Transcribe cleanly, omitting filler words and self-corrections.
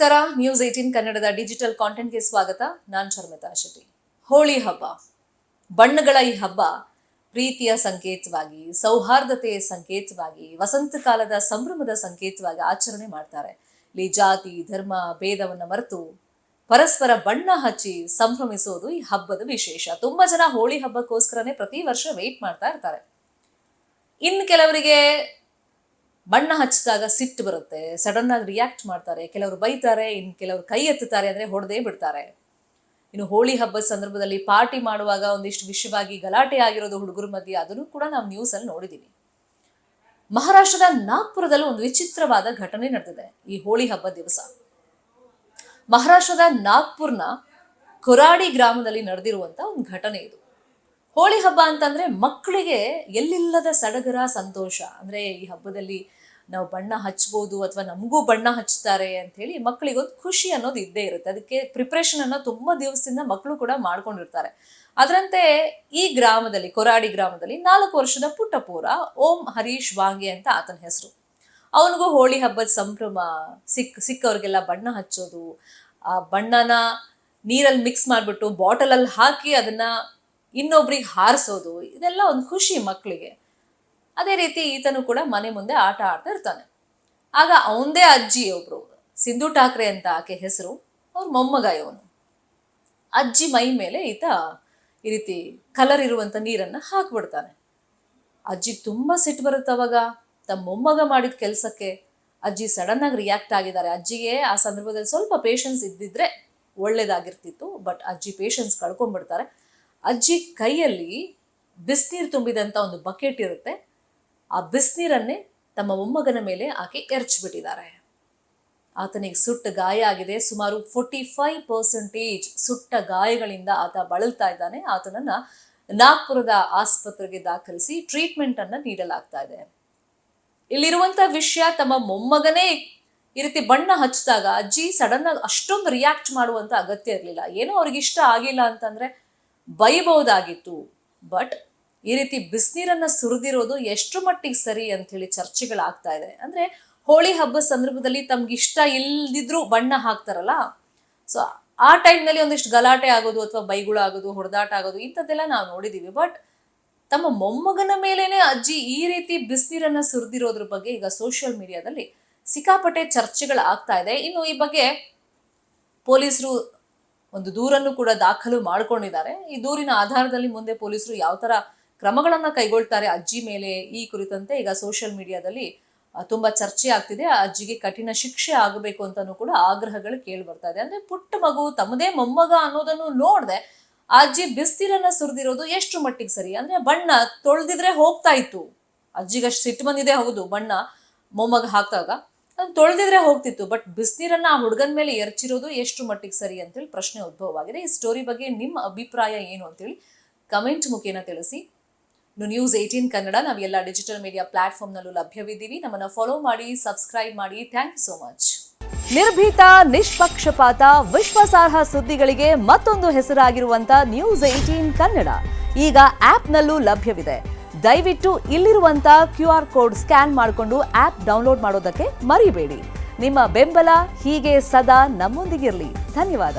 ನಮಸ್ಕಾರ. ನ್ಯೂಸ್ 18 ಕನ್ನಡದ ಡಿಜಿಟಲ್ ಕಾಂಟೆಂಟ್ಗೆ ಸ್ವಾಗತ. ನಾನು ಶರ್ಮಿತಾ ಶೆಟ್ಟಿ. ಹೋಳಿ ಹಬ್ಬ, ಬಣ್ಣಗಳ ಈ ಹಬ್ಬ ಪ್ರೀತಿಯ ಸಂಕೇತವಾಗಿ, ಸೌಹಾರ್ದತೆಯ ಸಂಕೇತವಾಗಿ, ವಸಂತ ಕಾಲದ ಸಂಭ್ರಮದ ಸಂಕೇತವಾಗಿ ಆಚರಣೆ ಮಾಡ್ತಾರೆ. ಇಲ್ಲಿ ಜಾತಿ ಧರ್ಮ ಭೇದವನ್ನು ಮರೆತು ಪರಸ್ಪರ ಬಣ್ಣ ಹಚ್ಚಿ ಸಂಭ್ರಮಿಸೋದು ಈ ಹಬ್ಬದ ವಿಶೇಷ. ತುಂಬಾ ಜನ ಹೋಳಿ ಹಬ್ಬಕ್ಕೋಸ್ಕರನೇ ಪ್ರತಿ ವರ್ಷ ವೇಟ್ ಮಾಡ್ತಾ ಇರ್ತಾರೆ. ಇನ್ನು ಕೆಲವರಿಗೆ ಬಣ್ಣ ಹಚ್ಚಿದಾಗ ಸಿಟ್ಟು ಬರುತ್ತೆ, ಸಡನ್ ಆಗಿ ರಿಯಾಕ್ಟ್ ಮಾಡ್ತಾರೆ, ಕೆಲವರು ಬೈತಾರೆ, ಇನ್ನು ಕೆಲವರು ಕೈ ಎತ್ತುತ್ತಾರೆ, ಅಂದ್ರೆ ಹೊಡೆದೇ ಬಿಡ್ತಾರೆ. ಇನ್ನು ಹೋಳಿ ಹಬ್ಬದ ಸಂದರ್ಭದಲ್ಲಿ ಪಾರ್ಟಿ ಮಾಡುವಾಗ ಒಂದಿಷ್ಟು ವಿಷಯವಾಗಿ ಗಲಾಟೆ ಆಗಿರೋದು ಹುಡುಗರ ಮಧ್ಯೆ, ಅದನ್ನು ಕೂಡ ನಾವು ನ್ಯೂಸ್ ಅಲ್ಲಿ ನೋಡಿದೀವಿ. ಮಹಾರಾಷ್ಟ್ರದ ನಾಗ್ಪುರದಲ್ಲಿ ಒಂದು ವಿಚಿತ್ರವಾದ ಘಟನೆ ನಡೆದಿದೆ ಈ ಹೋಳಿ ಹಬ್ಬದ ದಿವಸ. ಮಹಾರಾಷ್ಟ್ರದ ನಾಗ್ಪುರ್ನ ಕೊರಾಡಿ ಗ್ರಾಮದಲ್ಲಿ ನಡೆದಿರುವಂತ ಒಂದು ಘಟನೆ ಇದು. ಹೋಳಿ ಹಬ್ಬ ಅಂತಂದ್ರೆ ಮಕ್ಕಳಿಗೆ ಎಲ್ಲಿಲ್ಲದ ಸಡಗರ, ಸಂತೋಷ. ಅಂದ್ರೆ ಈ ಹಬ್ಬದಲ್ಲಿ ನಾವು ಬಣ್ಣ ಹಚ್ಬೋದು ಅಥವಾ ನಮಗೂ ಬಣ್ಣ ಹಚ್ತಾರೆ ಅಂತ ಹೇಳಿ ಮಕ್ಕಳಿಗೊಂದು ಖುಷಿ ಅನ್ನೋದು ಇದ್ದೇ ಇರುತ್ತೆ. ಅದಕ್ಕೆ ಪ್ರಿಪ್ರೇಷನ್ ಅನ್ನ ತುಂಬಾ ದಿವಸದಿಂದ ಮಕ್ಕಳು ಕೂಡ ಮಾಡ್ಕೊಂಡಿರ್ತಾರೆ. ಅದರಂತೆ ಈ ಗ್ರಾಮದಲ್ಲಿ, ಕೊರಾಡಿ ಗ್ರಾಮದಲ್ಲಿ 4 ವರ್ಷದ ಪುಟ್ಟ ಪೂರ ಓಂ ಹರೀಶ್ ವಾಂಗೆ ಅಂತ ಆತನ ಹೆಸರು. ಅವನಿಗೂ ಹೋಳಿ ಹಬ್ಬದ ಸಂಭ್ರಮ, ಸಿಕ್ಕವ್ರಿಗೆಲ್ಲ ಬಣ್ಣ ಹಚ್ಚೋದು, ಆ ಬಣ್ಣನ ನೀರಲ್ಲಿ ಮಿಕ್ಸ್ ಮಾಡಿಬಿಟ್ಟು ಬಾಟಲಲ್ಲಿ ಹಾಕಿ ಅದನ್ನ ಇನ್ನೊಬ್ರಿಗೆ ಹಾರಿಸೋದು, ಇದೆಲ್ಲ ಒಂದು ಖುಷಿ ಮಕ್ಕಳಿಗೆ. ಅದೇ ರೀತಿ ಈತನು ಕೂಡ ಮನೆ ಮುಂದೆ ಆಟ ಆಡ್ತಾ ಇರ್ತಾನೆ. ಆಗ ಅವಂದೇ ಅಜ್ಜಿ ಒಬ್ರು, ಸಿಂಧು ಠಾಕ್ರೆ ಅಂತ ಆಕೆ ಹೆಸರು, ಅವ್ರ ಮೊಮ್ಮಗ ಇವನು. ಅಜ್ಜಿ ಮೈ ಮೇಲೆ ಈತ ಈ ರೀತಿ ಕಲರ್ ಇರುವಂತ ನೀರನ್ನ ಹಾಕ್ಬಿಡ್ತಾನೆ. ಅಜ್ಜಿಗೆ ತುಂಬಾ ಸಿಟ್ಟು ಬರುತ್ತೆ. ಅವಾಗ ತಮ್ಮ ಮೊಮ್ಮಗ ಮಾಡಿದ ಕೆಲಸಕ್ಕೆ ಅಜ್ಜಿ ಸಡನ್ ಆಗಿ ರಿಯಾಕ್ಟ್ ಆಗಿದ್ದಾರೆ. ಅಜ್ಜಿಗೆ ಆ ಸಂದರ್ಭದಲ್ಲಿ ಸ್ವಲ್ಪ ಪೇಷನ್ಸ್ ಇದ್ದಿದ್ರೆ ಒಳ್ಳೇದಾಗಿರ್ತಿತ್ತು, ಬಟ್ ಅಜ್ಜಿ ಪೇಷನ್ಸ್ ಕಳ್ಕೊಂಡ್ಬಿಡ್ತಾರೆ. ಅಜ್ಜಿ ಕೈಯಲ್ಲಿ ಬಿಸಿನೀರು ತುಂಬಿದಂತ ಒಂದು ಬಕೆಟ್ ಇರುತ್ತೆ. ಆ ಬಿಸಿನೀರನ್ನೇ ತಮ್ಮ ಮೊಮ್ಮಗನ ಮೇಲೆ ಆಕೆ ಎರಚಿಬಿಟ್ಟಿದ್ದಾರೆ. ಆತನಿಗೆ ಸುಟ್ಟ ಗಾಯ ಆಗಿದೆ. ಸುಮಾರು 45% ಸುಟ್ಟ ಗಾಯಗಳಿಂದ ಆತ ಬಳಲ್ತಾ ಇದ್ದಾನೆ. ಆತನನ್ನ ನಾಗ್ಪುರದ ಆಸ್ಪತ್ರೆಗೆ ದಾಖಲಿಸಿ ಟ್ರೀಟ್ಮೆಂಟ್ ಅನ್ನ ನೀಡಲಾಗ್ತಾ ಇದೆ. ಇಲ್ಲಿರುವಂತ ವಿಷಯ, ತಮ್ಮ ಮೊಮ್ಮಗನೇ ಈ ರೀತಿ ಬಣ್ಣ ಹಚ್ಚಿದಾಗ ಅಜ್ಜಿ ಸಡನ್ ಆಗಿ ಅಷ್ಟೊಂದು ರಿಯಾಕ್ಟ್ ಮಾಡುವಂತ ಅಗತ್ಯ ಇರಲಿಲ್ಲ. ಏನೋ ಅವ್ರಿಗೆ ಇಷ್ಟ ಆಗಿಲ್ಲ ಅಂತಂದ್ರೆ ಬೈಬಹುದಾಗಿತ್ತು. ಬಟ್ ಈ ರೀತಿ ಬಿಸಿನೀರನ್ನ ಸುರಿದಿರೋದು ಎಷ್ಟು ಮಟ್ಟಿಗೆ ಸರಿ ಅಂತ ಹೇಳಿ ಚರ್ಚೆಗಳಾಗ್ತಾ ಇದೆ. ಅಂದ್ರೆ ಹೋಳಿ ಹಬ್ಬದ ಸಂದರ್ಭದಲ್ಲಿ ತಮ್ಗೆ ಇಷ್ಟ ಇಲ್ದಿದ್ರು ಬಣ್ಣ ಹಾಕ್ತಾರಲ್ಲ, ಸೊ ಆ ಟೈಮ್ನಲ್ಲಿ ಒಂದಿಷ್ಟು ಗಲಾಟೆ ಆಗೋದು ಅಥವಾ ಬೈಗುಳ ಆಗೋದು, ಹೊಡೆದಾಟ ಆಗೋದು, ಇಂಥದ್ದೆಲ್ಲ ನಾವು ನೋಡಿದೀವಿ. ಬಟ್ ತಮ್ಮ ಮೊಮ್ಮಗನ ಮೇಲೇನೆ ಅಜ್ಜಿ ಈ ರೀತಿ ಬಿಸಿನೀರನ್ನ ಸುರಿದಿರೋದ್ರ ಬಗ್ಗೆ ಈಗ ಸೋಷಿಯಲ್ ಮೀಡಿಯಾದಲ್ಲಿ ಸಿಕ್ಕಾಪಟ್ಟೆ ಚರ್ಚೆಗಳಾಗ್ತಾ ಇದೆ. ಇನ್ನು ಈ ಬಗ್ಗೆ ಪೊಲೀಸರು ಒಂದು ದೂರನ್ನು ಕೂಡ ದಾಖಲು ಮಾಡ್ಕೊಂಡಿದ್ದಾರೆ. ಈ ದೂರಿನ ಆಧಾರದಲ್ಲಿ ಮುಂದೆ ಪೊಲೀಸರು ಯಾವ ತರ ಕ್ರಮಗಳನ್ನ ಕೈಗೊಳ್ತಾರೆ ಅಜ್ಜಿ ಮೇಲೆ, ಈ ಕುರಿತಂತೆ ಈಗ ಸೋಷಿಯಲ್ ಮೀಡಿಯಾದಲ್ಲಿ ತುಂಬಾ ಚರ್ಚೆ ಆಗ್ತಿದೆ. ಆ ಅಜ್ಜಿಗೆ ಕಠಿಣ ಶಿಕ್ಷೆ ಆಗಬೇಕು ಅಂತಾನೂ ಕೂಡ ಆಗ್ರಹಗಳು ಕೇಳಿ ಬರ್ತಾ ಇದೆ. ಅಂದ್ರೆ ಪುಟ್ಟ ಮಗು, ತಮ್ಮದೇ ಮೊಮ್ಮಗ ಅನ್ನೋದನ್ನು ನೋಡ್ದೆ ಅಜ್ಜಿ ಬಿಸ್ತೀರನ್ನ ಸುರಿದಿರೋದು ಎಷ್ಟು ಮಟ್ಟಿಗೆ ಸರಿ? ಅಂದ್ರೆ ಬಣ್ಣ ತೊಳೆದಿದ್ರೆ ಹೋಗ್ತಾ ಇತ್ತು. ಅಜ್ಜಿಗಷ್ಟು ಸಿಟ್ಟು ಬಂದಿದೆ, ಹೌದು, ಬಣ್ಣ ಮೊಮ್ಮಗ ಹಾಕ್ದಾಗ ಅದನ್ನ ತೊಳೆದಿದ್ರೆ ಹೋಗ್ತಿತ್ತು. ಬಟ್ ಬಿಸಿನೀರನ್ನ ಆ ಹುಡುಗನ ಮೇಲೆ ಎರಚಿರೋದು ಎಷ್ಟು ಮಟ್ಟಿಗೆ ಸರಿ ಅಂತೇಳಿ ಪ್ರಶ್ನೆ ಉದ್ಭವವಾಗಿದೆ. ಈ ಸ್ಟೋರಿ ಬಗ್ಗೆ ನಿಮ್ಮ ಅಭಿಪ್ರಾಯ ಏನು ಅಂತೇಳಿ ಕಮೆಂಟ್ ಮುಖೇನ ತಿಳಿಸಿ. ನ್ಯೂಸ್ 18 ಕನ್ನಡ ನಾವು ಎಲ್ಲ ಡಿಜಿಟಲ್ ಮೀಡಿಯಾ ಪ್ಲಾಟ್ಫಾರ್ಮ್ನಲ್ಲೂ ಲಭ್ಯವಿದ್ದೀವಿ. ನಮ್ಮನ್ನ ಫಾಲೋ ಮಾಡಿ, ಸಬ್ಸ್ಕ್ರೈಬ್ ಮಾಡಿ. Thank you so much. ನಿರ್ಭೀತ, ನಿಷ್ಪಕ್ಷಪಾತ, ವಿಶ್ವಾಸಾರ್ಹ ಸುದ್ದಿಗಳಿಗೆ ಮತ್ತೊಂದು ಹೆಸರಾಗಿರುವಂತ ನ್ಯೂಸ್ 18 ಕನ್ನಡ ಈಗ ಆಪ್ನಲ್ಲೂ ಲಭ್ಯವಿದೆ. ದಯವಿಟ್ಟು ಇಲ್ಲಿರುವಂತ QR ಕೋಡ್ ಸ್ಕ್ಯಾನ್ ಮಾಡಿಕೊಂಡು ಆಪ್ ಡೌನ್ಲೋಡ್ ಮಾಡೋದಕ್ಕೆ ಮರಿಬೇಡಿ. ನಿಮ್ಮ ಬೆಂಬಲ ಹೀಗೆ ಸದಾ ನಮ್ಮೊಂದಿಗಿರಲಿ. ಧನ್ಯವಾದ.